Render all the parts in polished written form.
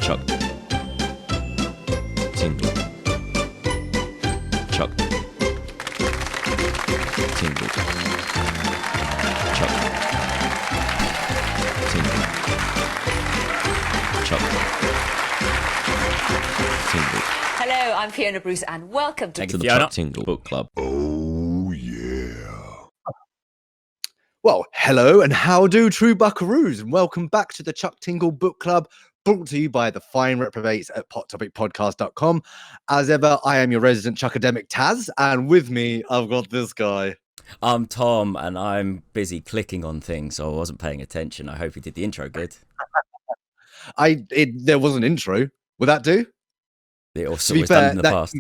Chuck. Tingle. Chuck. Tingle. Chuck. Tingle. Chuck. Tingle. Hello, I'm Fiona Bruce, and welcome to the Chuck Tingle Book Club. Oh, yeah. Well, hello and how do, true buckaroos, and welcome back to the Chuck Tingle Book Club, brought to you by the fine reprobates at pottopicpodcast.com. As ever, I am your resident Chuckademic Taz, and with me, I've got this guy. I'm Tom, and I'm busy clicking on things, so I wasn't paying attention. I hope you did the intro good. There was an intro. Would that do? It also was done in the past.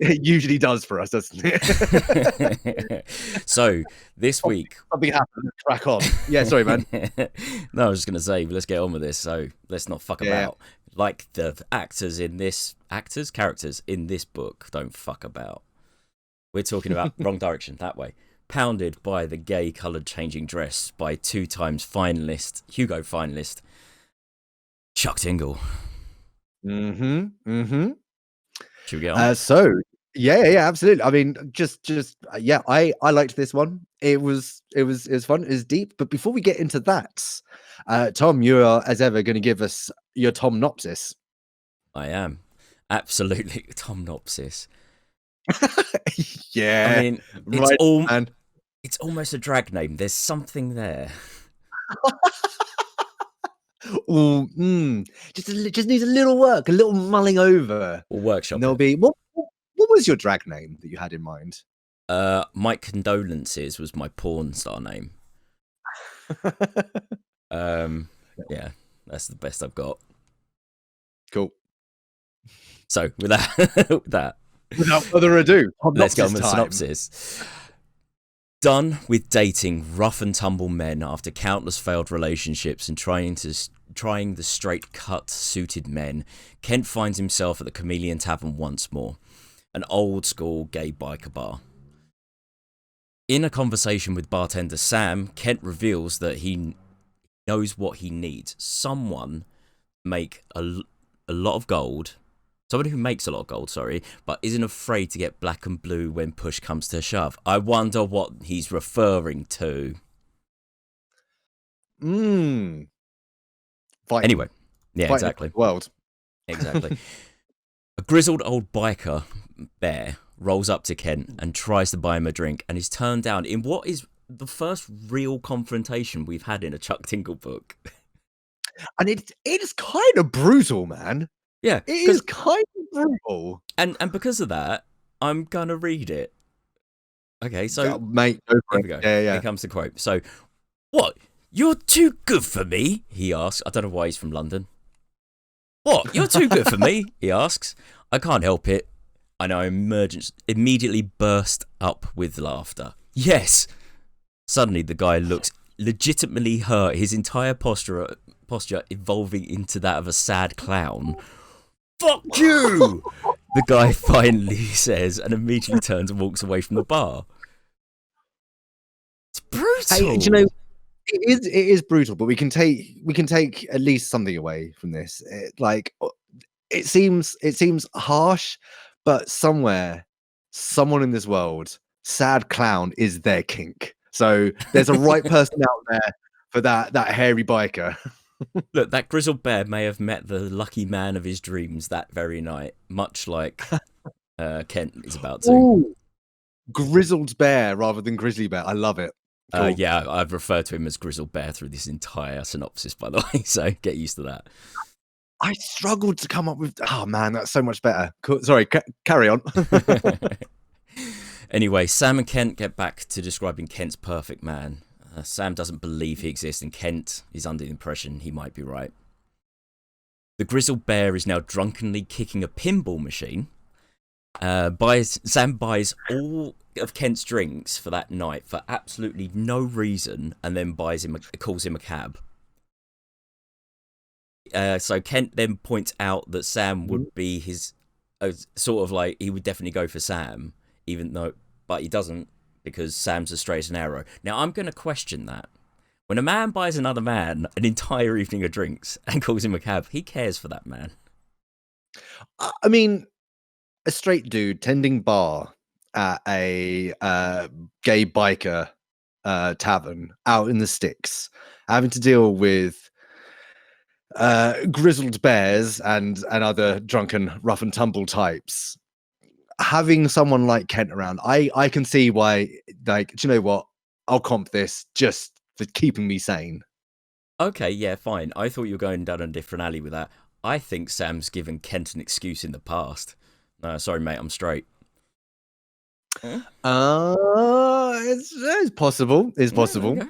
It usually does for us, doesn't it? So this week, something happened. Crack on. Yeah, sorry, man. No, I was just gonna say, let's get on with this. So let's not fuck about. Like the characters in this book don't fuck about. We're talking about wrong direction that way. Pounded by the gay coloured changing dress by 2 times finalist, Hugo finalist, Chuck Tingle. Should we get on? Yeah, absolutely. I mean, I liked this one. It was fun. It was deep. But before we get into that, Tom, you are as ever going to give us your Tomnopsis. I am absolutely Tomnopsis. Yeah, I mean, it's almost a drag name. There's something there. Just needs a little work, a little mulling over. We'll workshop. And there'll be what was your drag name that you had in mind? Mike Condolences was my porn star name. Yeah, that's the best I've got. Cool. So with that, without further ado, let's go on with the synopsis. Done with dating rough and tumble men after countless failed relationships and trying the straight cut suited men, Kent finds himself at the Chameleon Tavern once more, an old school gay biker bar. In a conversation with bartender Sam, Kent reveals that he knows what he needs. Someone make a lot of gold. Someone who makes a lot of gold, but isn't afraid to get black and blue when push comes to shove. I wonder what he's referring to. Fighting. Anyway, yeah, Fighting exactly. World. Exactly. A grizzled old biker bear rolls up to Kent and tries to buy him a drink, and is turned down in what is the first real confrontation we've had in a Chuck Tingle book. And it is kind of brutal, man. Yeah, it is kind of brutal. And because of that, I'm gonna read it. Okay, so mate, go for here we go. Yeah. Here comes the quote. So, what? You're too good for me? He asks. I don't know why he's from London. What? You're too good for me? He asks. I can't help it. I know. Immediately burst up with laughter. Yes. Suddenly, the guy looks legitimately hurt. His entire posture evolving into that of a sad clown. Fuck you! The guy finally says, and immediately turns and walks away from the bar. It's brutal. Hey, do you know, it is brutal, but we can take at least something away from this. It seems harsh, but someone in this world, sad clown is their kink. So there's a right person out there for that hairy biker. Look, that grizzled bear may have met the lucky man of his dreams that very night, much like Kent is about to. Ooh, grizzled bear rather than grizzly bear. I love it. Cool. Yeah, I've referred to him as grizzled bear through this entire synopsis, by the way, so get used to that. I struggled to come up with... Oh, man, that's so much better. Cool. Sorry, carry on. Anyway, Sam and Kent get back to describing Kent's perfect man. Sam doesn't believe he exists, and Kent is under the impression he might be right. The grizzled bear is now drunkenly kicking a pinball machine. Sam buys all of Kent's drinks for that night for absolutely no reason, and then calls him a cab. So Kent then points out that Sam would be his sort of like, he would definitely go for Sam, but he doesn't, because Sam's as straight as an arrow. Now I'm going to question that. When a man buys another man an entire evening of drinks and calls him a cab, he cares for that man. I mean, a straight dude tending bar at a gay biker tavern out in the sticks, having to deal with grizzled bears and other drunken rough and tumble types. Having someone like Kent around, I can see why. Like, do you know what? I'll comp this just for keeping me sane. Okay, yeah, fine. I thought you were going down a different alley with that. I think Sam's given Kent an excuse in the past. Sorry, mate, I'm straight. It's possible. It's possible. Okay.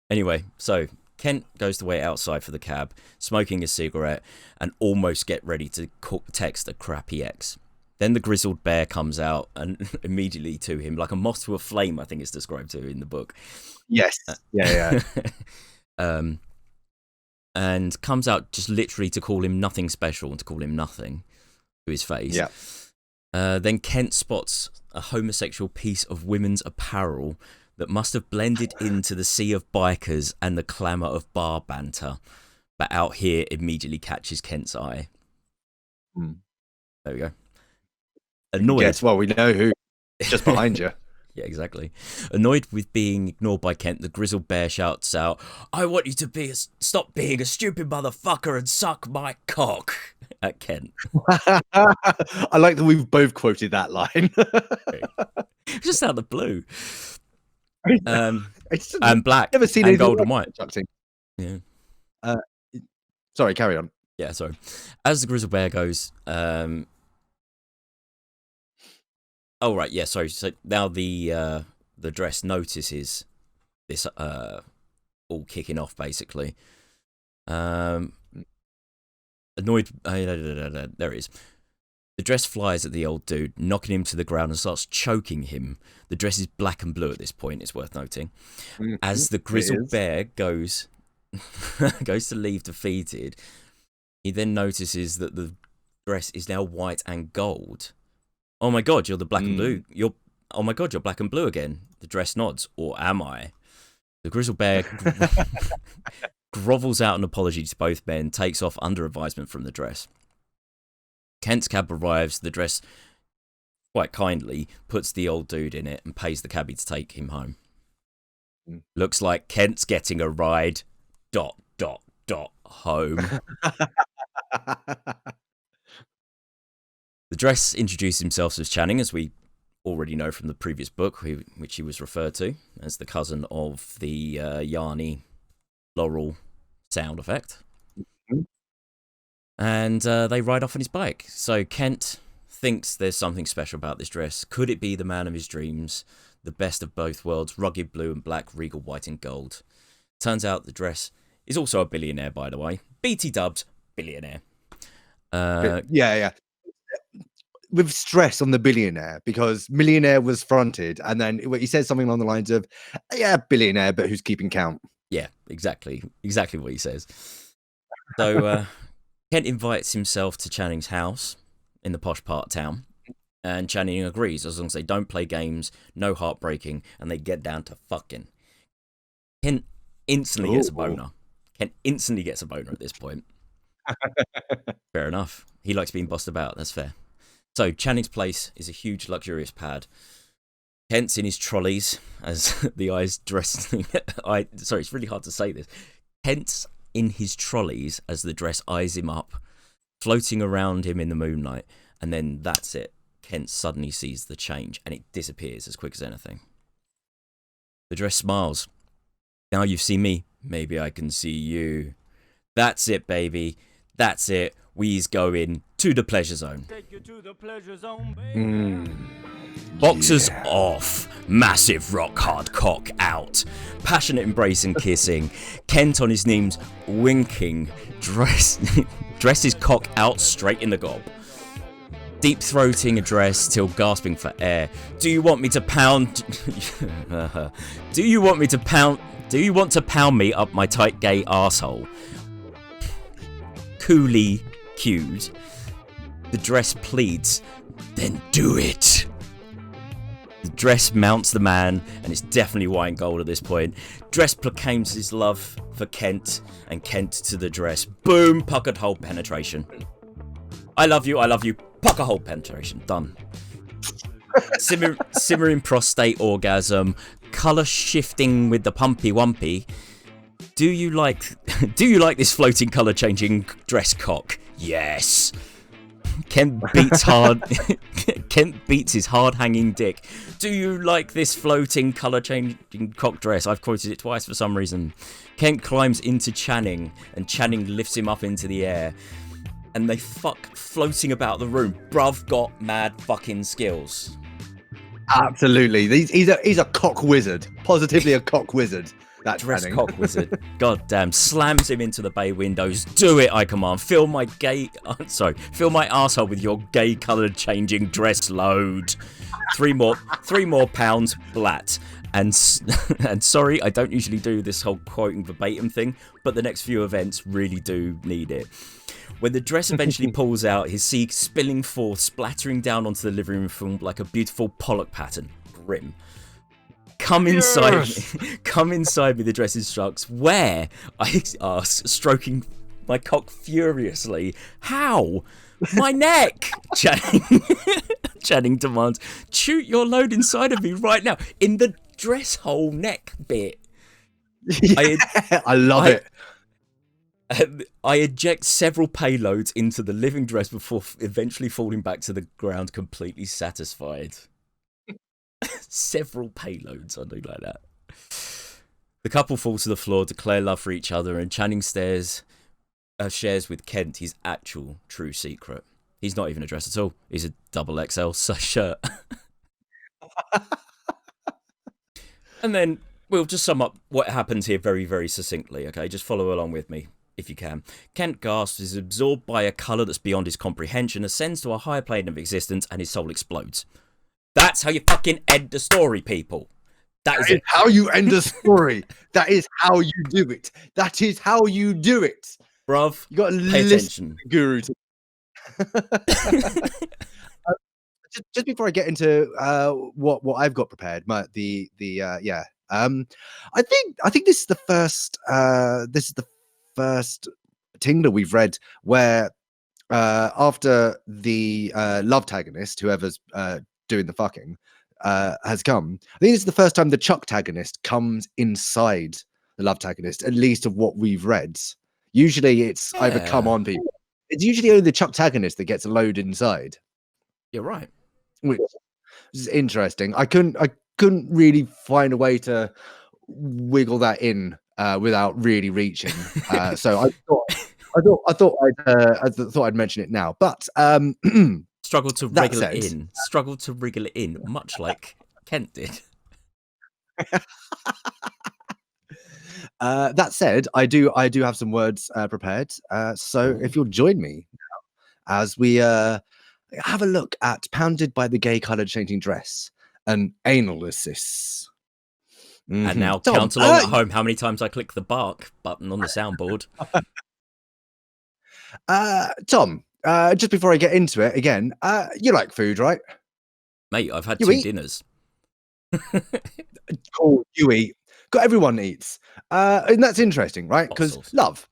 Anyway, so Kent goes to wait outside for the cab, smoking a cigarette, and almost get ready to text a crappy ex. Then the grizzled bear comes out and immediately to him, like a moth to a flame, I think it's described to in the book. Yes. Yeah. And comes out just literally to call him nothing special and to call him nothing to his face. Yeah. Then Kent spots a homosexual piece of women's apparel that must have blended into the sea of bikers and the clamour of bar banter, but out here immediately catches Kent's eye. There we go. Annoyed. Yes, well, we know who. Just behind you. Yeah, exactly. Annoyed with being ignored by Kent, the grizzled bear shouts out, "I want you to stop being a stupid motherfucker and suck my cock," at Kent. I like that we've both quoted that line. Just out of the blue. It's And black never seen and gold and white. Yeah. Sorry, carry on. Yeah, sorry. As the grizzled bear goes, oh right, yeah, sorry. So now the dress notices this all kicking off basically. Annoyed. There it is. The dress flies at the old dude, knocking him to the ground and starts choking him. The dress is black and blue at this point, it's worth noting. As the grizzled bear goes to leave defeated, he then notices that the dress is now white and gold. Oh my god, you're the black and blue. Oh my god, you're black and blue again. The dress nods. Or am I? The grizzled bear grovels out an apology to both men, takes off under advisement from the dress. Kent's cab arrives. The dress, quite kindly, puts the old dude in it and pays the cabbie to take him home. Looks like Kent's getting a ride. ... home. The dress introduced himself as Channing, as we already know from the previous book, which he was referred to as the cousin of the Yarny Laurel sound effect. And they ride off on his bike. So Kent thinks there's something special about this dress. Could it be the man of his dreams? The best of both worlds, rugged blue and black, regal white and gold. Turns out the dress is also a billionaire, by the way. BT dubs, billionaire. Yeah. With stress on the billionaire, because millionaire was fronted, and then he says something along the lines of, "Yeah, billionaire, but who's keeping count?" Yeah, exactly what he says. So Kent invites himself to Channing's house in the posh part of town, and Channing agrees as long as they don't play games, no heartbreaking, and they get down to fucking. Kent instantly gets a boner. Kent instantly gets a boner at this point. Fair enough. He likes being bossed about. That's fair. So Channing's place is a huge, luxurious pad. Kent's in his trolleys as the eyes dress. Sorry, it's really hard to say this. Kent's in his trolleys as the dress eyes him up, floating around him in the moonlight, and then that's it. Kent suddenly sees the change, and it disappears as quick as anything. The dress smiles. Now you've seen me, maybe I can see you. That's it, baby. That's it. We's going to the pleasure zone. Take you to the pleasure zone, baby. Boxers off. Massive rock hard cock out. Passionate embrace and kissing. Kent on his knees winking. Dress his cock out straight in the gob. Deep throating a dress till gasping for air. Do you want to pound me up my tight gay arsehole? Coolly cued. The dress pleads, then do it. The dress mounts the man, and it's definitely white and gold at this point. Dress proclaims his love for Kent, and Kent to the dress. Boom! Puckered hole penetration. I love you, pucker hole penetration. Done. Simmering prostate orgasm. Colour shifting with the pumpy wumpy. Do you like this floating colour changing dress cock? Yes. Kent beats his hard hanging dick. Do you like this floating colour changing cock dress? I've quoted it twice for some reason. Kent climbs into Channing, and Channing lifts him up into the air, and they fuck floating about the room. Bruv got mad fucking skills. Absolutely. He's a cock wizard. Positively a cock wizard. That dress Channing. cock wizard. God damn. Slams him into the bay windows. Do it, I command. Fill my arsehole with your gay coloured changing dress load. 3 more pounds, blat. And sorry, I don't usually do this whole quoting verbatim thing, but the next few events really do need it. When the dress eventually pulls out, his sea spilling forth, splattering down onto the living room floor like a beautiful Pollock pattern. Grim. Come inside me, the dress instructs. Where? I ask, stroking my cock furiously. How? My neck! Channing demands. Shoot your load inside of me right now. In the dress hole neck bit. Yeah, I love it. I eject several payloads into the living dress before eventually falling back to the ground completely satisfied. Several payloads, I do like that. The couple fall to the floor, declare love for each other, and Channing shares with Kent his actual true secret. He's not even a dress at all. He's a XXL shirt. And then we'll just sum up what happens here very, very succinctly, okay? Just follow along with me, if you can. Kent gasps, is absorbed by a colour that's beyond his comprehension, ascends to a higher plane of existence, and his soul explodes. That's how you fucking end the story, people. That is how you end a story. That is how you do it. That is how you do it. Bruv, you got to pay listen attention. To Guru. Just before I get into what I've got prepared, I think this is the first Tingle we've read where after the love tagonist, whoever's doing the fucking, has come. I think this is the first time the Chuck-tagonist comes inside the love tagonist, at least of what we've read. Usually it's either come on people. It's usually only the Chuck-tagonist that gets a load inside. You're right. Which is interesting. I couldn't really find a way to wiggle that in without really reaching. So I thought I'd mention it now. But struggle to wriggle it in, much like Kent did. That said, I do have some words prepared. So if you'll join me now as we have a look at Pounded by the Gay Coloured Changing Dress, an analysis. Mm-hmm. And now count along at home how many times I click the bark button on the soundboard. Tom, just before I get into it again, you like food, right? Mate, I've had 2 dinners. Oh, you eat. Everyone eats. And that's interesting, right? Because love,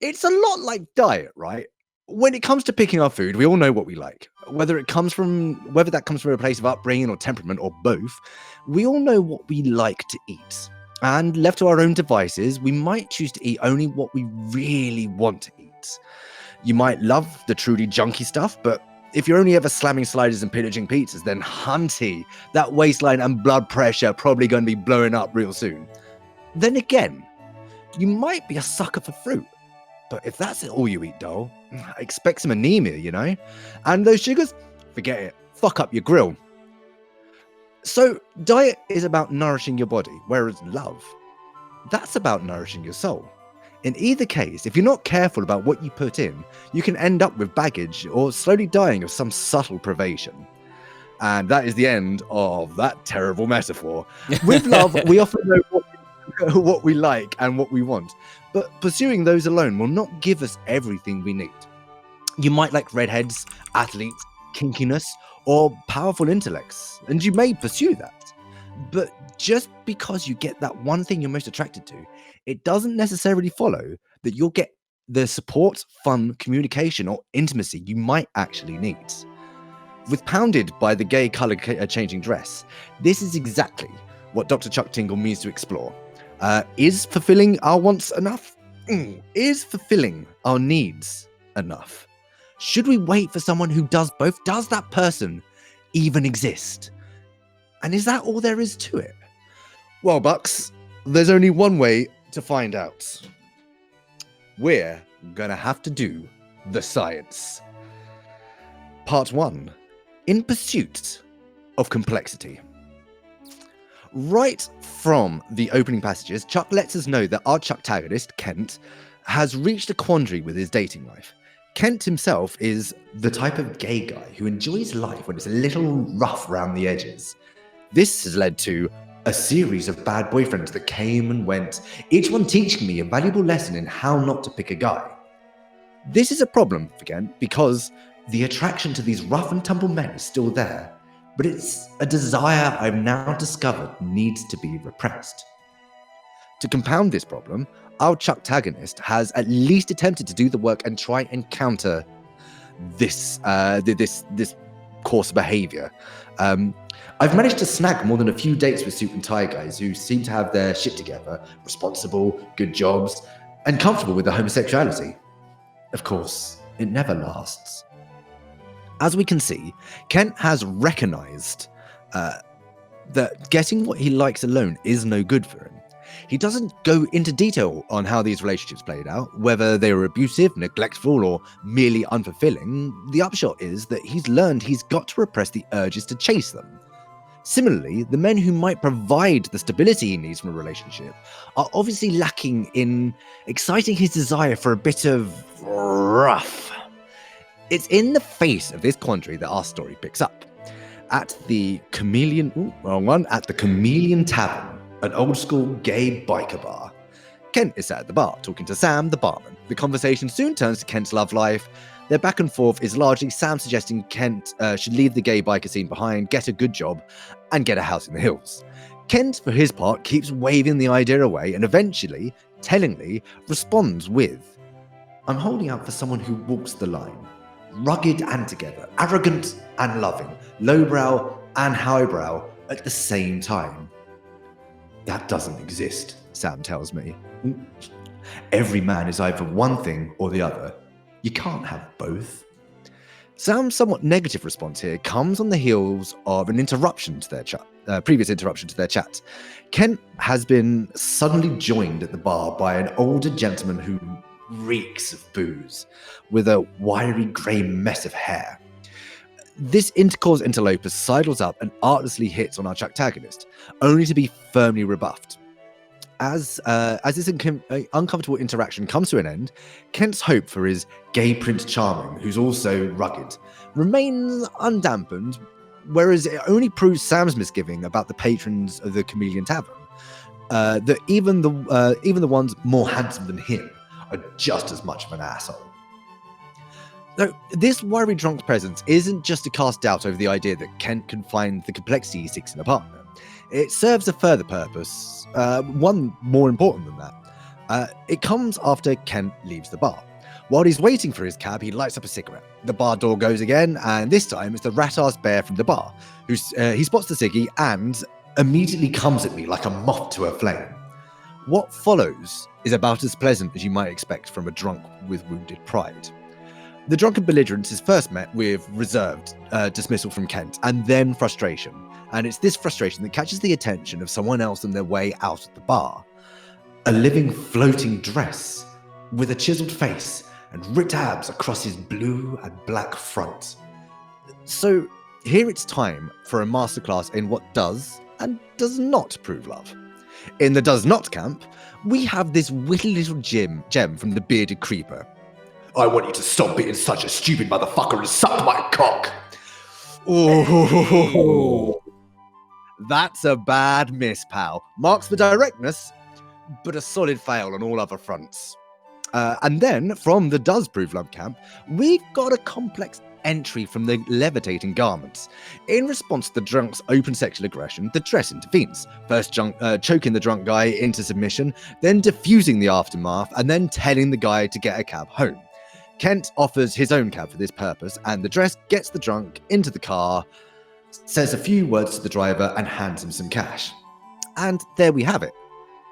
it's a lot like diet, right? When it comes to picking our food, we all know what we like. Whether that comes from a place of upbringing or temperament or both, we all know what we like to eat. And left to our own devices, we might choose to eat only what we really want to eat. You might love the truly junky stuff, but if you're only ever slamming sliders and pillaging pizzas, then hunty, that waistline and blood pressure probably going to be blowing up real soon. Then again, you might be a sucker for fruit. But if that's all you eat, doll, expect some anemia, you know? And those sugars, forget it. Fuck up your grill. So diet is about nourishing your body, whereas love, that's about nourishing your soul. In either case, if you're not careful about what you put in, you can end up with baggage or slowly dying of some subtle privation. And that is the end of that terrible metaphor. With love, we often know what we like and what we want, but pursuing those alone will not give us everything we need. You might like redheads, athletes, kinkiness, or powerful intellects, and you may pursue that. But just because you get that one thing you're most attracted to, it doesn't necessarily follow that you'll get the support, fun, communication, or intimacy you might actually need. With Pounded by the gay color changing dress, this is exactly what Dr. Chuck Tingle means to explore. Is fulfilling our wants enough? Is fulfilling our needs enough? Should we wait for someone who does both? Does that person even exist? And is that all there is to it? Well, Bucks, there's only one way to find out. We're gonna have to do the science. Part 1. In pursuit of complexity. Right from the opening passages, Chuck lets us know that our Chucktagonist, Kent, has reached a quandary with his dating life. Kent himself is the type of gay guy who enjoys life when it's a little rough around the edges. This has led to a series of bad boyfriends that came and went, each one teaching me a valuable lesson in how not to pick a guy. This is a problem for Kent because the attraction to these rough and tumble men is still there, but it's a desire I've now discovered needs to be repressed. To compound this problem, our Chucktagonist has at least attempted to do the work and try and counter this course of behavior. I've managed to snag more than a few dates with suit and tie guys who seem to have their shit together, responsible, good jobs, and comfortable with their homosexuality. Of course, it never lasts. As we can see, Kent has recognized that getting what he likes alone is no good for him. He doesn't go into detail on how these relationships played out, whether they were abusive, neglectful, or merely unfulfilling. The upshot is that he's learned he's got to repress the urges to chase them. Similarly, the men who might provide the stability he needs from a relationship are obviously lacking in exciting his desire for a bit of rough. It's in the face of this quandary that our story picks up. At the Chameleon Tavern, an old-school gay biker bar. Kent is sat at the bar, talking to Sam, the barman. The conversation soon turns to Kent's love life. Their back and forth is largely Sam suggesting Kent should leave the gay biker scene behind, get a good job, and get a house in the hills. Kent, for his part, keeps waving the idea away and eventually, tellingly, responds with, "I'm holding out for someone who walks the line. Rugged and together, arrogant and loving, lowbrow and highbrow at the same time." That doesn't exist, Sam tells me. Every man is either one thing or the other. You can't have both. Sam's somewhat negative response here comes on the heels of an interruption to their chat, previous interruption to their chat. Kent has been suddenly joined at the bar by an older gentleman who reeks of booze, with a wiry grey mess of hair. This intercourse interloper sidles up and artlessly hits on our Chucktagonist, only to be firmly rebuffed. As this uncomfortable interaction comes to an end, Kent's hope for his gay Prince Charming, who's also rugged, remains undampened, whereas it only proves Sam's misgiving about the patrons of the Chameleon Tavern, that even the ones more handsome than him are just as much of an asshole. Now, this worried drunk's presence isn't just to cast doubt over the idea that Kent can find the complexity he seeks in a partner. It serves a further purpose, one more important than that. It comes after Kent leaves the bar. While he's waiting for his cab, he lights up a cigarette. The bar door goes again, and this time it's the rat-ass bear from the bar, who he spots the ciggy and immediately comes at me like a moth to a flame. What follows is about as pleasant as you might expect from a drunk with wounded pride. The drunken belligerence is first met with reserved dismissal from Kent, and then frustration. And it's this frustration that catches the attention of someone else on their way out of the bar. A living floating dress with a chiseled face and ripped abs across his blue and black front. So here it's time for a masterclass in what does and does not prove love. In the does not camp, we have this witty little gem from the bearded creeper. "I want you to stop being such a stupid motherfucker and suck my cock." Oh, that's a bad miss, pal. Marks for directness, but a solid fail on all other fronts. And then, from the does prove love camp, we've got a complex entry from the levitating garments. In response to the drunk's open sexual aggression, the dress intervenes, first choking the drunk guy into submission, then diffusing the aftermath, and then telling the guy to get a cab home. Kent offers his own cab for this purpose, and the dress gets the drunk into the car, says a few words to the driver, and hands him some cash. And there we have it.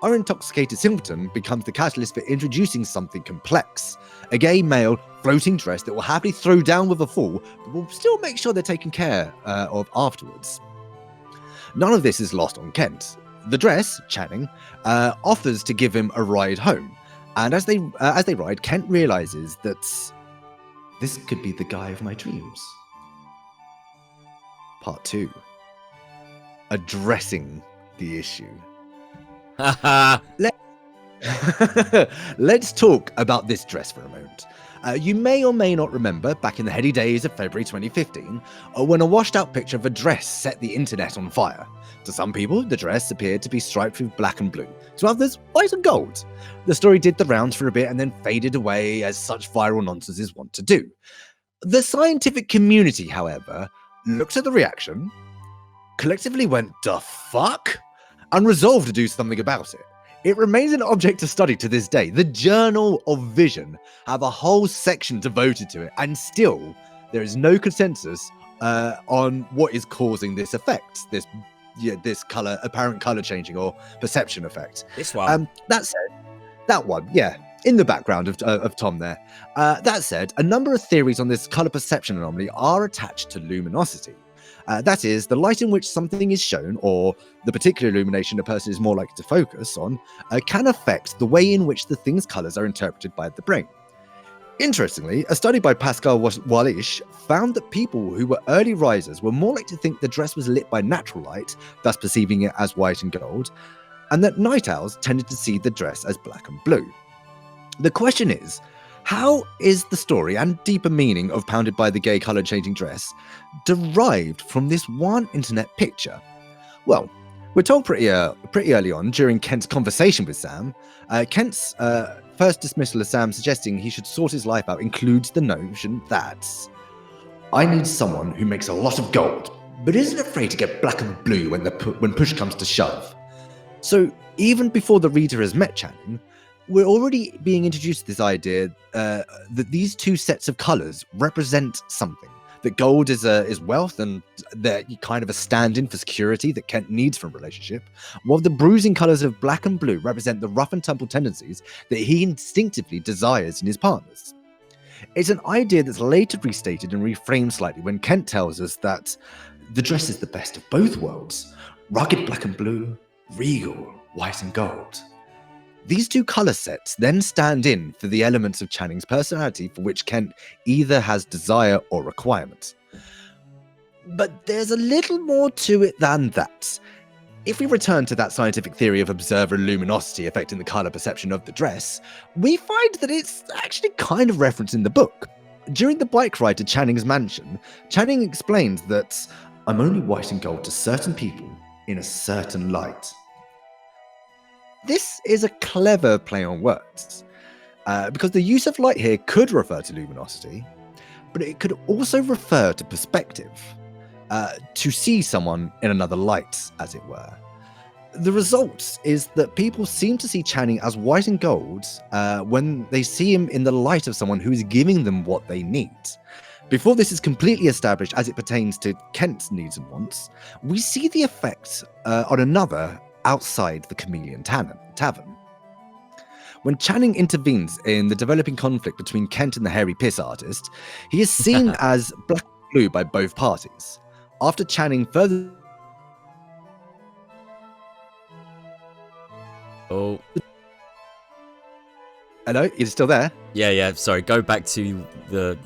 Our intoxicated simpleton becomes the catalyst for introducing something complex. A gay male floating dress that will happily throw down with a fool, but will still make sure they're taken care of afterwards. None of this is lost on Kent. The dress, Channing, offers to give him a ride home. And as they ride, Kent realizes that this could be the guy of my dreams. Part 2. Addressing the issue. Let's talk about this dress for a moment. You may or may not remember back in the heady days of February 2015, when a washed out picture of a dress set the internet on fire. To some people, the dress appeared to be striped with black and blue. To others, white and gold. The story did the rounds for a bit and then faded away, as such viral nonsense is wont to do. The scientific community, however, looked at the reaction, collectively went, "The fuck?" and resolved to do something about it. It remains an object of study to this day. The Journal of Vision have a whole section devoted to it, and still there is no consensus on what is causing this effect, this apparent color changing or perception effect. This one. That one, yeah, in the background of Tom there. That said, a number of theories on this color perception anomaly are attached to luminosity. That is, the light in which something is shown, or the particular illumination a person is more likely to focus on, can affect the way in which the thing's colours are interpreted by the brain. Interestingly, a study by Pascal Wallisch found that people who were early risers were more likely to think the dress was lit by natural light, thus perceiving it as white and gold, and that night owls tended to see the dress as black and blue. The question is, how is the story and deeper meaning of Pounded by the Gay Colour-Changing Dress derived from this one internet picture? Well, we're told pretty early on during Kent's conversation with Sam. Kent's first dismissal of Sam suggesting he should sort his life out includes the notion that I need someone who makes a lot of gold, but isn't afraid to get black and blue when push comes to shove. So even before the reader has met Channing, we're already being introduced to this idea that these two sets of colours represent something. That gold is wealth and they're kind of a stand-in for security that Kent needs from a relationship, while the bruising colours of black and blue represent the rough and tumble tendencies that he instinctively desires in his partners. It's an idea that's later restated and reframed slightly when Kent tells us that the dress is the best of both worlds, rugged black and blue, regal white and gold. These two colour sets then stand in for the elements of Channing's personality for which Kent either has desire or requirement. But there's a little more to it than that. If we return to that scientific theory of observer luminosity affecting the colour perception of the dress, we find that it's actually kind of referenced in the book. During the bike ride to Channing's mansion, Channing explains that I'm only white and gold to certain people in a certain light. This is a clever play on words, because the use of light here could refer to luminosity, but it could also refer to perspective, to see someone in another light, as it were. The result is that people seem to see Channing as white and gold when they see him in the light of someone who is giving them what they need. Before this is completely established as it pertains to Kent's needs and wants, we see the effect on another outside the Chameleon Tavern. When Channing intervenes in the developing conflict between Kent and the hairy piss artist, he is seen as black and blue by both parties. After Channing further... Oh. Hello? You're still there? Yeah, sorry. Go back to the...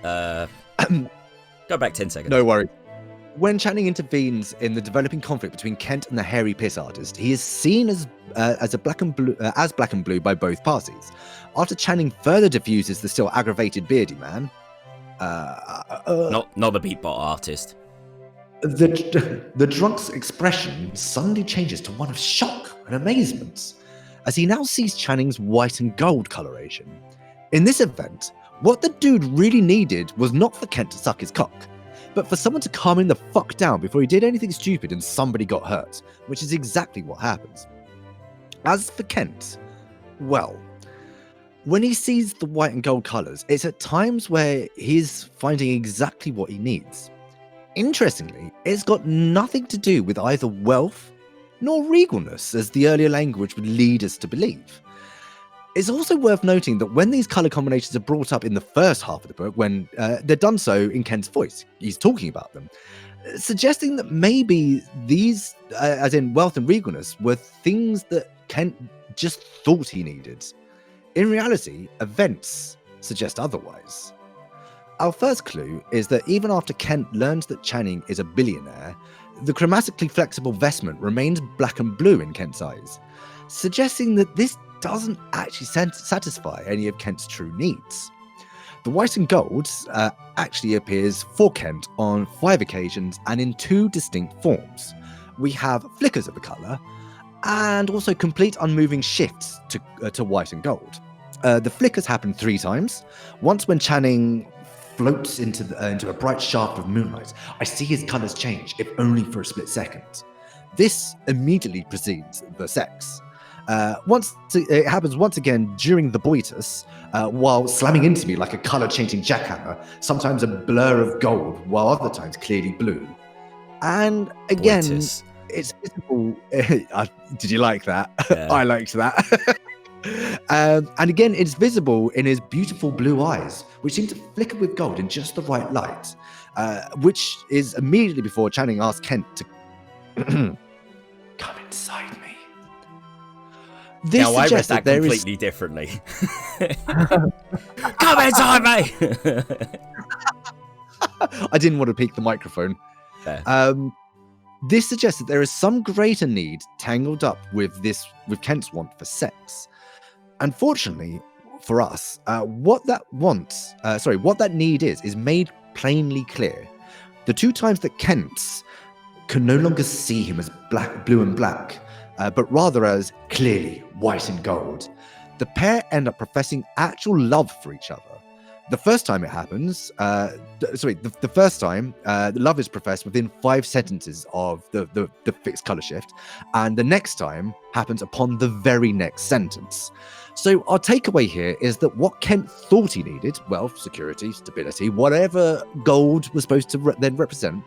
Go back 10 seconds. No worries. When Channing intervenes in the developing conflict between Kent and the hairy piss artist, he is seen as black and blue by both parties. After Channing further diffuses the still aggravated beardy man, not the beatbot artist. The drunk's expression suddenly changes to one of shock and amazement, as he now sees Channing's white and gold coloration. In this event, What the dude really needed was not for Kent to suck his cock, but for someone to calm him the fuck down before he did anything stupid and somebody got hurt, which is exactly what happens. As for Kent, well, when he sees the white and gold colours, it's at times where he's finding exactly what he needs. Interestingly, it's got nothing to do with either wealth nor regalness, as the earlier language would lead us to believe. It's also worth noting that when these colour combinations are brought up in the first half of the book, when they're done so in Kent's voice, he's talking about them, suggesting that maybe these, as in wealth and regalness, were things that Kent just thought he needed. In reality, events suggest otherwise. Our first clue is that even after Kent learns that Channing is a billionaire, the chromatically flexible vestment remains black and blue in Kent's eyes, suggesting that this doesn't actually satisfy any of Kent's true needs. The white and gold actually appears for Kent on 5 occasions and in 2 distinct forms. We have flickers of the colour and also complete unmoving shifts to white and gold. The flickers happen 3 times. Once when Channing floats into a bright shaft of moonlight, I see his colours change, if only for a split second. This immediately precedes the sex. It happens once again during the boitus, while slamming into me like a colour-changing jackhammer, sometimes a blur of gold, while other times clearly blue. And again, Boitus. it's visible. Did you like that? Yeah. I liked that. And again, it's visible in his beautiful blue eyes, which seem to flicker with gold in just the right light, which is immediately before Channing asks Kent to come inside me. This Now I read suggests that there completely differently. Come inside me! I didn't want to peek the microphone. Fair. This suggests that there is some greater need tangled up with Kent's want for sex. Unfortunately for us, what that need is made plainly clear. The 2 times that Kent can no longer see him as blue and black, but rather as clearly white and gold, the pair end up professing actual love for each other. The first time it happens, the first time love is professed within 5 sentences of the fixed colour shift, and the next time happens upon the very next sentence. So our takeaway here is that what Kent thought he needed, wealth, security, stability, whatever gold was supposed to then represent,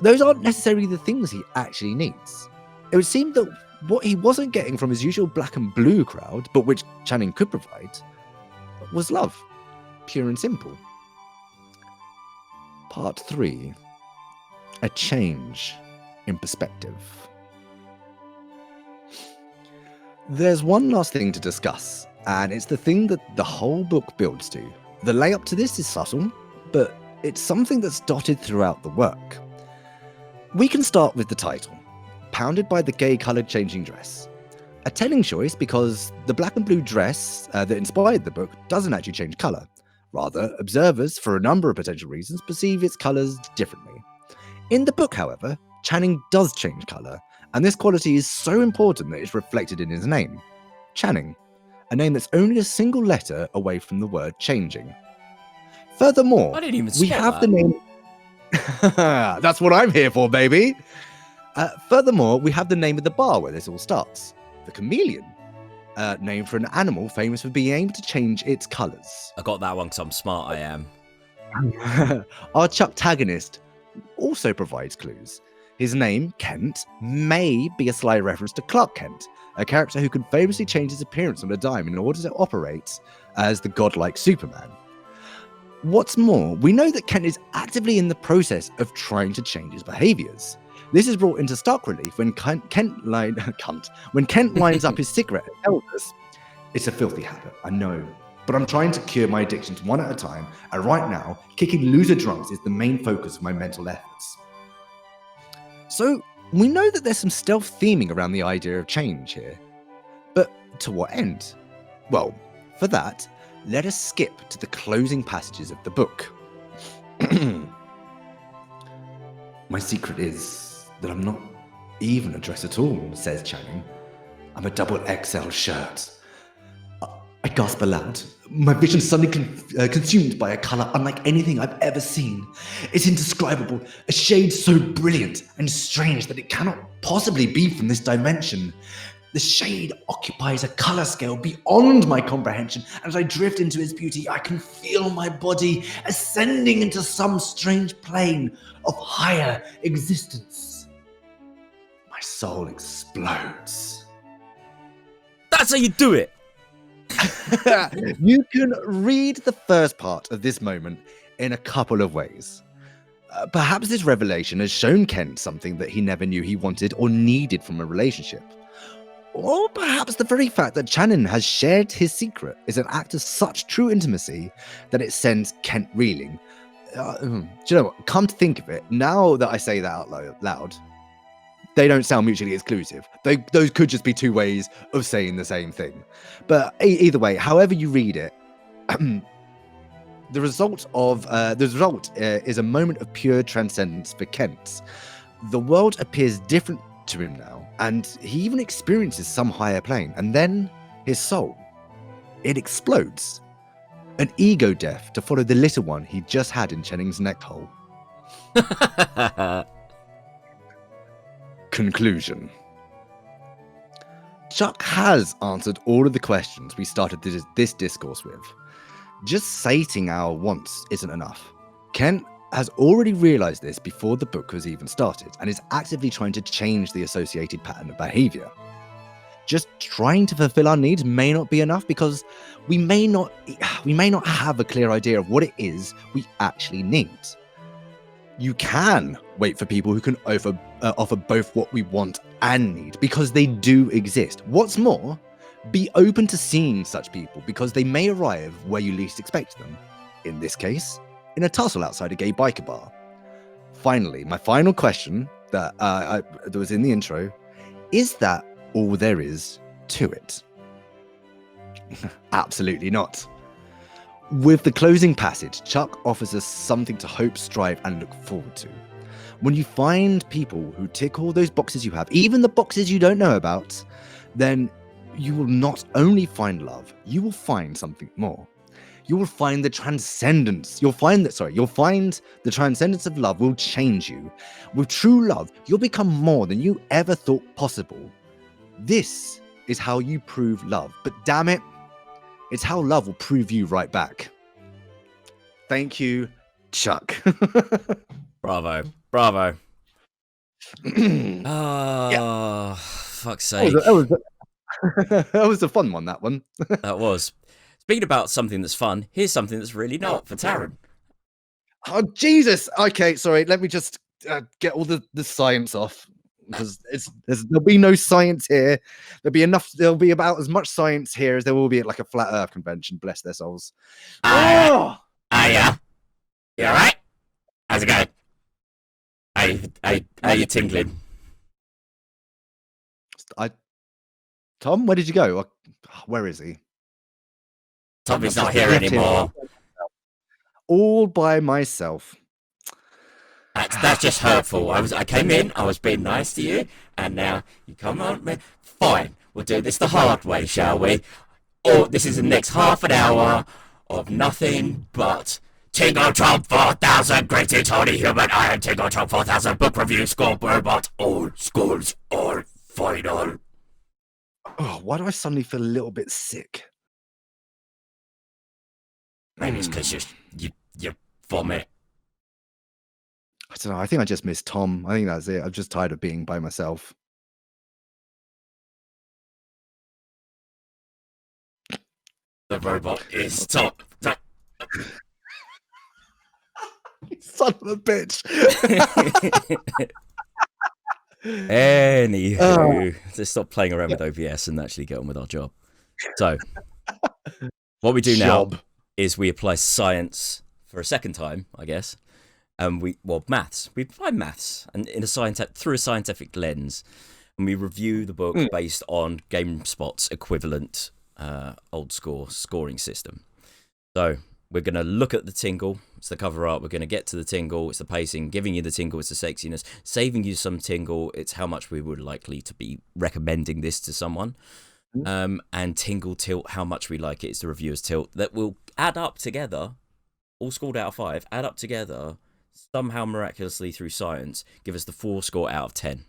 those aren't necessarily the things he actually needs. It would seem that what he wasn't getting from his usual black and blue crowd, but which Channing could provide, was love. Pure and simple. Part 3. A change in perspective. There's one last thing to discuss, and it's the thing that the whole book builds to. The lay-up to this is subtle, but it's something that's dotted throughout the work. We can start with the title, pounded by the gay-coloured changing dress. A telling choice because the black and blue dress that inspired the book doesn't actually change colour. Rather, observers, for a number of potential reasons, perceive its colours differently. In the book, however, Channing does change colour, and this quality is so important that it's reflected in his name, Channing, a name that's only a single letter away from the word changing. Furthermore, I didn't even we spot have that. the name... That's what I'm here for, baby! Furthermore, we have the name of the bar where this all starts, the Chameleon, named for an animal famous for being able to change its colours. I got that one because I'm smart, I am. Our Chucktagonist also provides clues. His name, Kent, may be a sly reference to Clark Kent, a character who can famously change his appearance on a dime in order to operate as the godlike Superman. What's more, we know that Kent is actively in the process of trying to change his behaviours. This is brought into stark relief when Kent lines up his cigarette and tells us, "It's a filthy habit, I know, but I'm trying to cure my addictions one at a time, and right now, kicking loser drunks is the main focus of my mental efforts." So, we know that there's some stealth theming around the idea of change here. But to what end? Well, for that, let us skip to the closing passages of the book. "My secret is that I'm not even a dress at all," says Channing. "I'm a double XL shirt. I gasped aloud, my vision suddenly consumed by a colour unlike anything I've ever seen. It's indescribable, a shade so brilliant and strange that it cannot possibly be from this dimension. The shade occupies a colour scale beyond my comprehension, and as I drift into its beauty, I can feel my body ascending into some strange plane of higher existence. My soul explodes. That's how you do it. You can read the first part of this moment in a couple of ways. Perhaps this revelation has shown Ken something that he never knew he wanted or needed from a relationship. Or perhaps the very fact that Channing has shared his secret is an act of such true intimacy that it sends Kent reeling. Do you know what? Come to think of it, now that I say that out loud, they don't sound mutually exclusive. Those could just be two ways of saying the same thing. But either way, however you read it, the result is a moment of pure transcendence for Kent. The world appears different to him now, and he even experiences some higher plane. And then his soul, it explodes. An ego death to follow the little one he just had in Channing's neck hole. Conclusion. Chuck has answered all of the questions we started this discourse with. Just sating our wants isn't enough. Kent has already realized this before the book was even started and is actively trying to change the associated pattern of behavior. Just trying to fulfill our needs may not be enough because we may not have a clear idea of what it is we actually need. You can wait for people who can offer both what we want and need, because they do exist. What's more, be open to seeing such people, because they may arrive where you least expect them. In this case, in a tussle outside a gay biker bar. Finally, my final question that was in the intro, is that all there is to it? Absolutely not. With the closing passage, Chuck offers us something to hope, strive, and look forward to. When you find people who tick all those boxes you have, even the boxes you don't know about, then you will not only find love, you will find something more. You will find the transcendence. You'll find the transcendence of love will change you. With true love, you'll become more than you ever thought possible. This is how you prove love. But damn it, it's how love will prove you right back. Thank you, Chuck. Bravo. Bravo. Fuck's sake. That was a fun one, that one. That was. Speaking about something that's fun, here's something that's really not for Taryn. Oh, Jesus. Okay, sorry. Let me just get all the science off. Because there'll be no science here. There'll be about as much science here as there will be at like a flat Earth convention. Bless their souls. Yeah. You alright? How's it going? Are you tingling? Tom, where did you go? Where is he? Tommy's not here anymore. All by myself. That's just hurtful. I came in, I was being nice to you, and now you come on me. Fine, we'll do this the hard way, shall we? Or this is the next half an hour of nothing but Tingle Trump 4000, greatest holy human. I am Tingle Trump 4000, book review, score robot, all schools are final. Oh, why do I suddenly feel a little bit sick? Maybe it's because you vomit. I don't know. I think I just miss Tom. I think that's it. I'm just tired of being by myself. The robot is top. Son of a bitch. Anywho, let's stop playing around with OBS and actually get on with our job. So, what we do now is we apply science for a second time, I guess. Maths. We apply maths and through a scientific lens, and we review the book based on GameSpot's equivalent old scoring system. So we're going to look at the tingle. It's the cover art. We're going to get to the tingle. It's the pacing. Giving you the tingle. It's the sexiness. Saving you some tingle. It's how much we would likely to be recommending this to someone. and Tingle Tilt, How Much We Like It is the reviewer's tilt, that will add up together, all scored out of 5, add up together, somehow miraculously through science, give us the 4 score out of 10.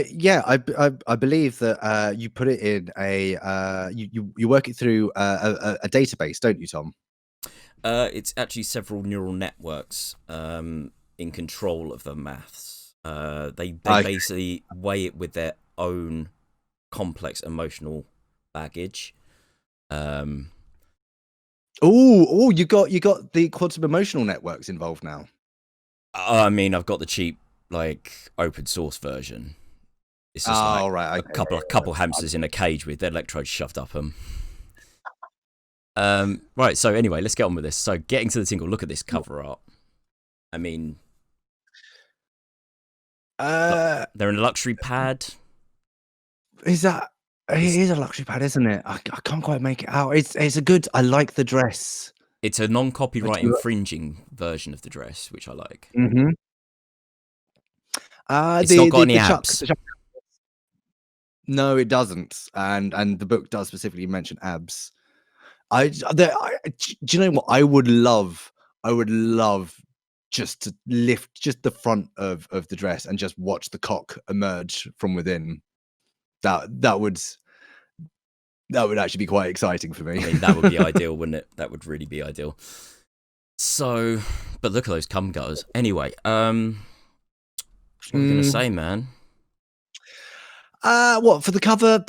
Yeah, I believe that you put it in a you work it through a database, don't you, Tom? It's actually several neural networks in control of the maths. They basically weigh it with their own complex emotional baggage. Oh, you got the quantum emotional networks involved now. I mean, I've got the cheap open source version. It's just right, a couple hamsters in a cage with electrodes shoved up them. Right, so anyway, let's get on with this. So getting to the Tingle, look at this cover art. I mean, they're in a luxury pad. Is that? It is a luxury pad, isn't it? I can't quite make it out. It's a good. I like the dress. It's a non-copyright infringing version of the dress, which I like. Mm-hmm. It's not got any abs. No, it doesn't, and the book does specifically mention abs. Do you know what I would love? I would love just to lift just the front of the dress and just watch the cock emerge from within. That would actually be quite exciting for me. I mean, that would be ideal, wouldn't it? That would really be ideal. So, but look at those cum gutters. Anyway, what are you gonna say, man? What for the cover?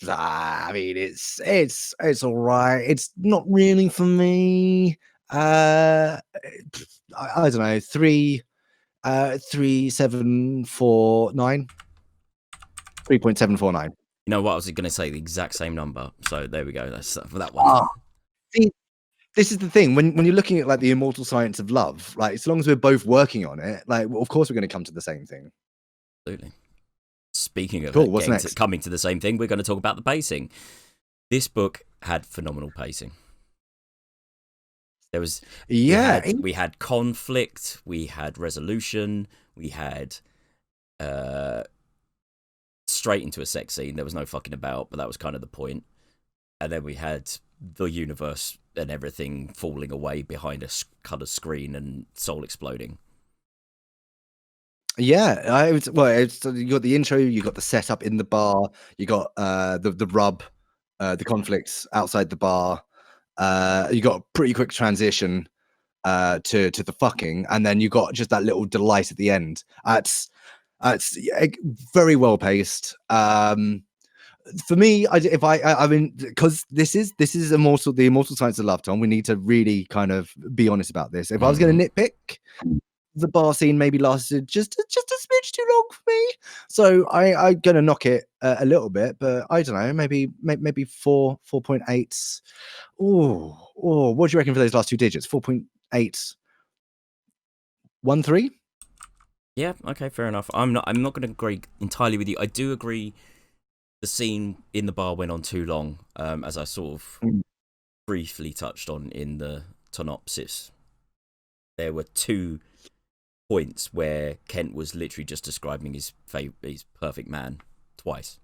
I mean, it's all right. It's not really for me. I don't know. 3.749. 3.749. You know what? I was going to say the exact same number. So there we go. That's for that one. See, this is the thing. When you're looking at the immortal science of love, as long as we're both working on it, well, of course we're going to come to the same thing. Absolutely. Speaking of what's next? Coming to the same thing, we're going to talk about the pacing. This book had phenomenal pacing. There was we had conflict, we had resolution, we had straight into a sex scene. There was no fucking about, but that was kind of the point. And then we had the universe and everything falling away behind a colour screen and soul exploding. Yeah, you got the intro, you got the setup in the bar, you got the rub, the conflicts outside the bar. You got a pretty quick transition to the fucking, and then you got just that little delight at the end. That's very well paced. For me, I mean, because this is immortal, the immortal science of love, Tom. We need to really kind of be honest about this. If I was going to nitpick, the bar scene maybe lasted just a smidge too long for me, so I'm gonna knock it a little bit, but I don't know, maybe 4.8. Oh, what do you reckon for those last two digits? 4.813. Yeah, okay, fair enough. I'm not going to agree entirely with you. I do agree the scene in the bar went on too long, as I sort of briefly touched on in the synopsis. There were 2 points where Kent was literally just describing his perfect man twice.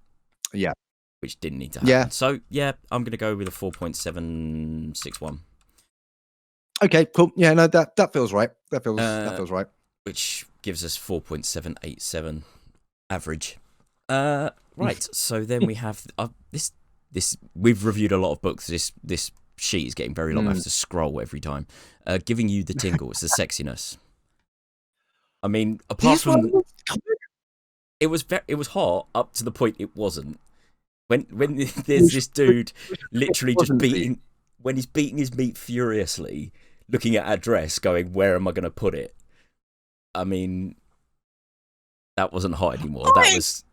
Yeah. Which didn't need to happen. Yeah. So, yeah, I'm going to go with a 4.761. Okay, cool. Yeah, no, that feels right. That feels right. Which gives us 4.787 average. Right, so then we have this. We've reviewed a lot of books. This sheet is getting very long. I have to scroll every time. Giving you the tingle. It's the sexiness. I mean, apart from it was hot up to the point it wasn't. When there's this dude literally just beating when he's beating his meat furiously, looking at our dress, going, "Where am I going to put it?" I mean, that wasn't hot anymore. That was.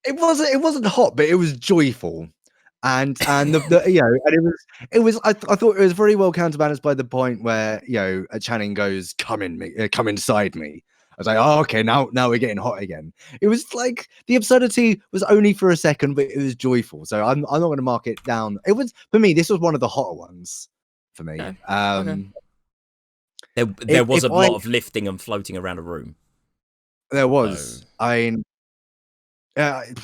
It wasn't hot, but it was joyful. And the you know, and it was I thought it was very well counterbalanced by the point where, Channing goes, come inside me. I was like, oh, okay, now we're getting hot again. It was like the absurdity was only for a second, but it was joyful. So I'm not going to mark it down. It was, for me, this was one of the hotter ones for me. Okay. Okay. There was a lot of lifting and floating around a room. There was. I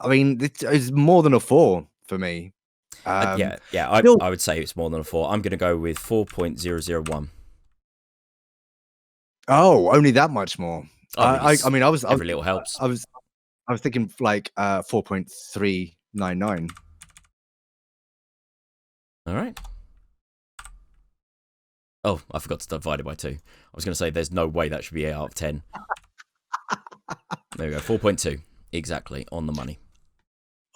mean, it's more than a 4 for me. Yeah, still- I would say it's more than a 4. I'm going to go with 4.001. Oh, only that much more. Really, I mean, I was every little helps. I was thinking like 4.399. All right. Oh, I forgot to divide it by 2. I was going to say there's no way that should be 8 out of 10. There we go, 4.2 exactly on the money.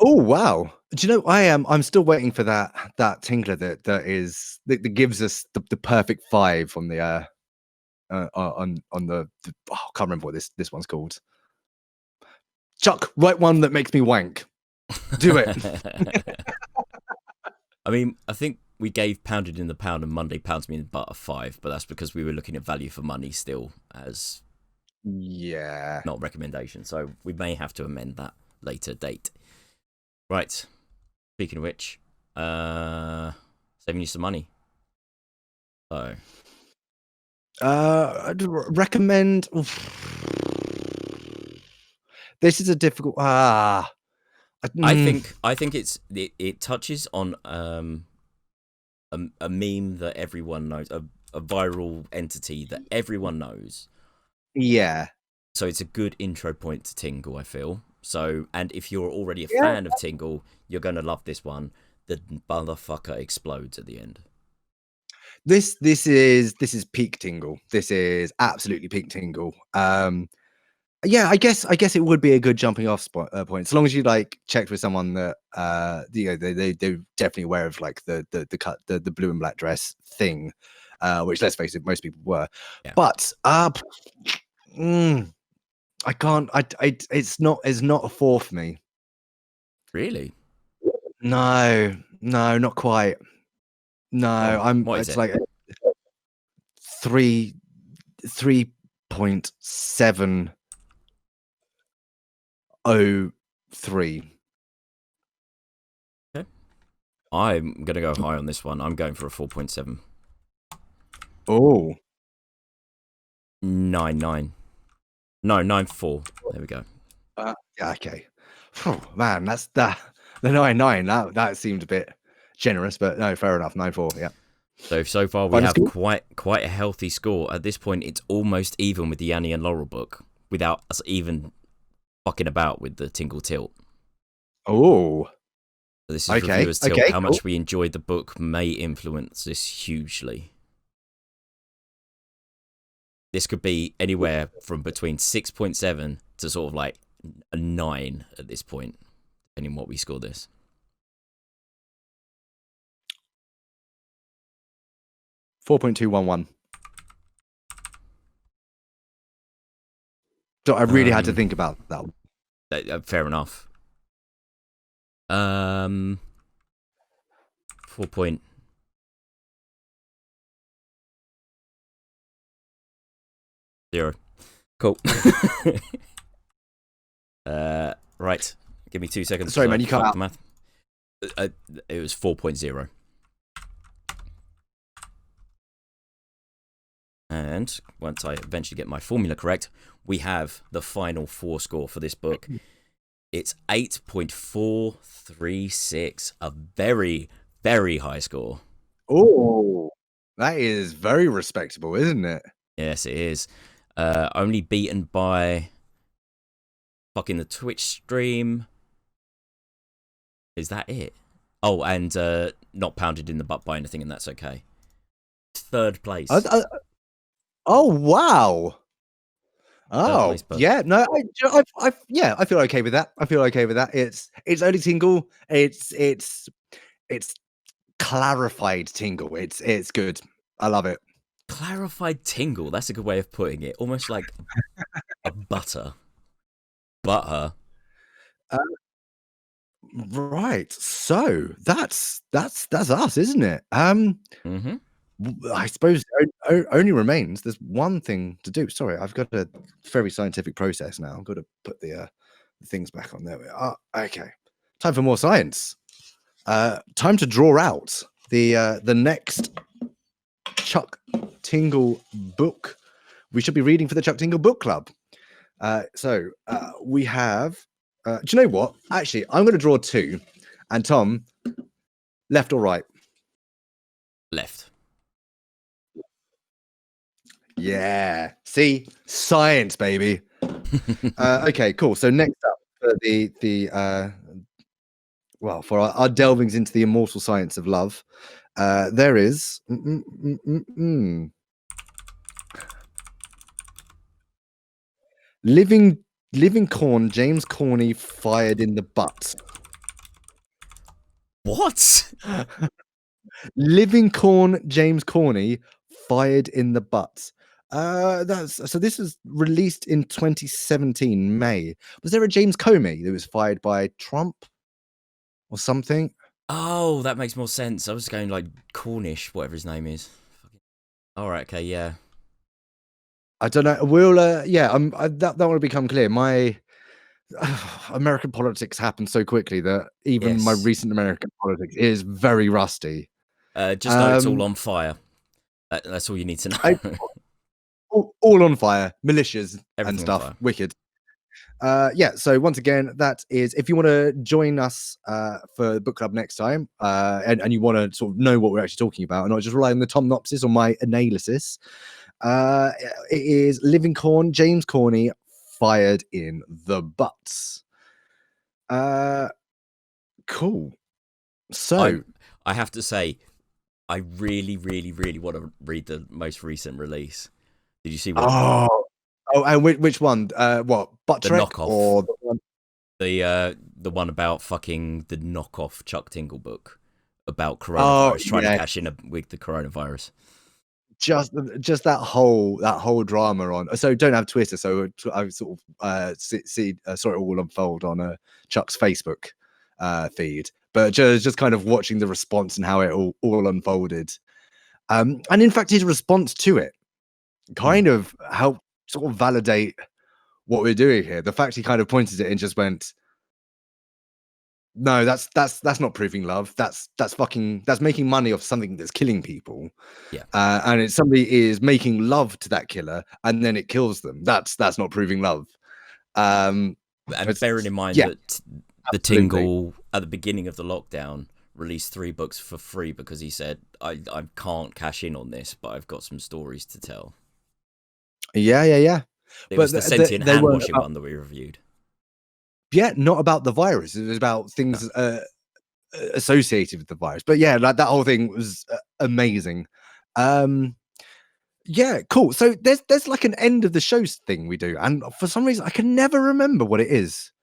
Oh wow! Do you know I'm still waiting for that Tingler that gives us the perfect 5 on the on the I can't remember what this one's called. Chuck, write one that makes me wank. Do it. I mean, I think we gave Pounded in the Pound and Monday Pounds Me in the Butt a 5, but that's because we were looking at value for money still as Yeah. not recommendation. So we may have to amend that later date. Right. Speaking of which, saving you some money. So I'd recommend. This is a difficult. I think it touches on a meme that everyone knows, a viral entity that everyone knows. Yeah. So it's a good intro point to Tingle, I feel. So, and if you're already a fan of Tingle, you're gonna love this one. The motherfucker explodes at the end. This is peak Tingle. This is absolutely peak Tingle. Yeah, I guess it would be a good jumping off point, as long as you like checked with someone that they're definitely aware of like the blue and black dress thing, which let's face it, most people were. Yeah. But I can't. It's not a 4 for me. Really? No, not quite. No, what is it's it? like 3.703. Okay. I'm gonna go high on this one. I'm going for a 4.7. Oh. 9.9. No, 9.4. There we go. Yeah, okay. Man, that's the 9.9. That seemed a bit generous, but no, fair enough. 9.4. Yeah. So far we have quite a healthy score. At this point, it's almost even with the Annie and Laurel book, without us even fucking about with the Tingle Tilt. Oh. So this is Reviewers Tilt. How much we enjoyed the book may influence this hugely. This could be anywhere from between 6.7 to sort of like a 9 at this point, depending on what we score this. $4.211. So I really had to think about that one. Fair enough. 4 point. Zero. Cool. Right. Give me 2 seconds. Sorry, man, you cut out. The math. It was 4.0. And once I eventually get my formula correct, we have the final 4 score for this book. It's 8.436, a very, very high score. Oh, that is very respectable, isn't it? Yes, it is. Only beaten by fucking the Twitch stream. Is that it? Oh, and not pounded in the butt by anything, and that's okay. 3rd place. Oh wow! Oh place, yeah, no, I feel okay with that. It's only Tingle. It's clarified Tingle. It's good. I love it. Clarified Tingle. That's a good way of putting it. Almost like a butter. Butter. Right. So that's us, isn't it? Mm-hmm. I suppose only remains there's one thing to do. Sorry, I've got a very scientific process now. I've got to put the things back on there. Okay. Time for more science. Time to draw out the next Chuck Tingle book we should be reading for the Chuck Tingle Book Club. So we have Do you know what? Actually, I'm going to draw 2. And Tom, left or right? Left. Yeah. See? Science, baby. Okay, cool. So next up for for our delvings into the immortal science of love, there is living corn. James Corny fired in the butt. What? Living corn. James Corny fired in the butt. This was released in 2017 May. Was there a James Comey that was fired by Trump or something? Oh, that makes more sense. I was going like Cornish, whatever his name is. All right, okay, yeah. I don't know. We'll that will become clear. My American politics happen so quickly that even my Yes. recent American politics is very rusty. Just know it's all on fire. That's all you need to know. All on fire, militias Everything and on stuff. fire. Wicked. So once again, that is if you want to join us for book club next time, and you want to sort of know what we're actually talking about, and not just rely on the Tomnopsis or my analysis. It is Living Corn, James Corny, fired in the butts. Cool. So I have to say, I really, really, really want to read the most recent release. Did you see what? Oh, and which one? What? Butt The Trek knockoff. or the one? The one about fucking the knockoff Chuck Tingle book about coronavirus, trying to cash in with the coronavirus. Just that whole drama on. So don't have Twitter, so I sort of saw it all unfold on Chuck's Facebook feed, but just kind of watching the response and how it all unfolded. And in fact, his response to it kind of helped sort of validate what we're doing here. The fact he kind of pointed it and just went, no, that's not proving love. That's making money off something that's killing people. Yeah. And it's somebody is making love to that killer and then it kills them. That's not proving love. And bearing in mind that the Tingle at the beginning of the lockdown released 3 books for free because he said, I can't cash in on this, but I've got some stories to tell. Yeah. It was the sentient hand washing one that we reviewed. Yeah, not about the virus. It was about things associated with the virus. But yeah, like that whole thing was amazing. Yeah, cool. So there's like an end of the show thing we do, and for some reason I can never remember what it is.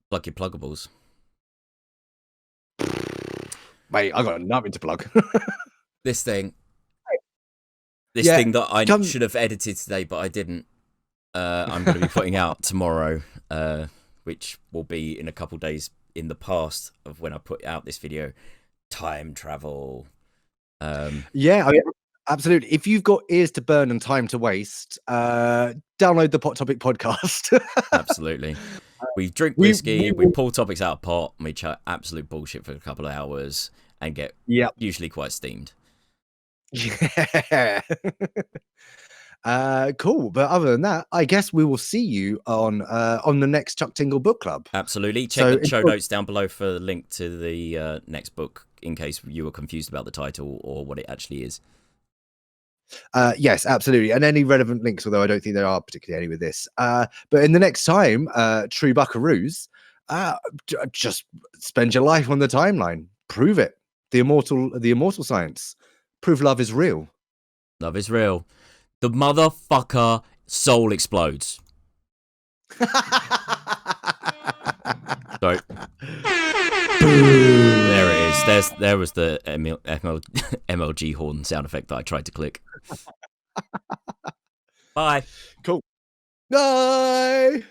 Plug your pluggables. Mate, I got nothing to plug. This thing that I should have edited today, but I didn't. I'm going to be putting out tomorrow, which will be in a couple days in the past of when I put out this video. Time travel. Yeah, I mean, absolutely. If you've got ears to burn and time to waste, download the Pot Topic podcast. Absolutely. We drink whiskey, we pull topics out of pot, and we chat absolute bullshit for a couple of hours and get usually quite steamed. Yeah. Cool. But other than that, I guess we will see you on the next Chuck Tingle book club. Absolutely. Check the show notes down below for the link to the next book in case you were confused about the title or what it actually is. Yes, absolutely. And any relevant links, although I don't think there are particularly any with this. But in the next time, True Buckaroos, just spend your life on the timeline. Prove it. The immortal science. Prove love is real. Love is real. The motherfucker soul explodes. Sorry. There it is. There was the MLG horn sound effect that I tried to click. Bye. Cool. Bye.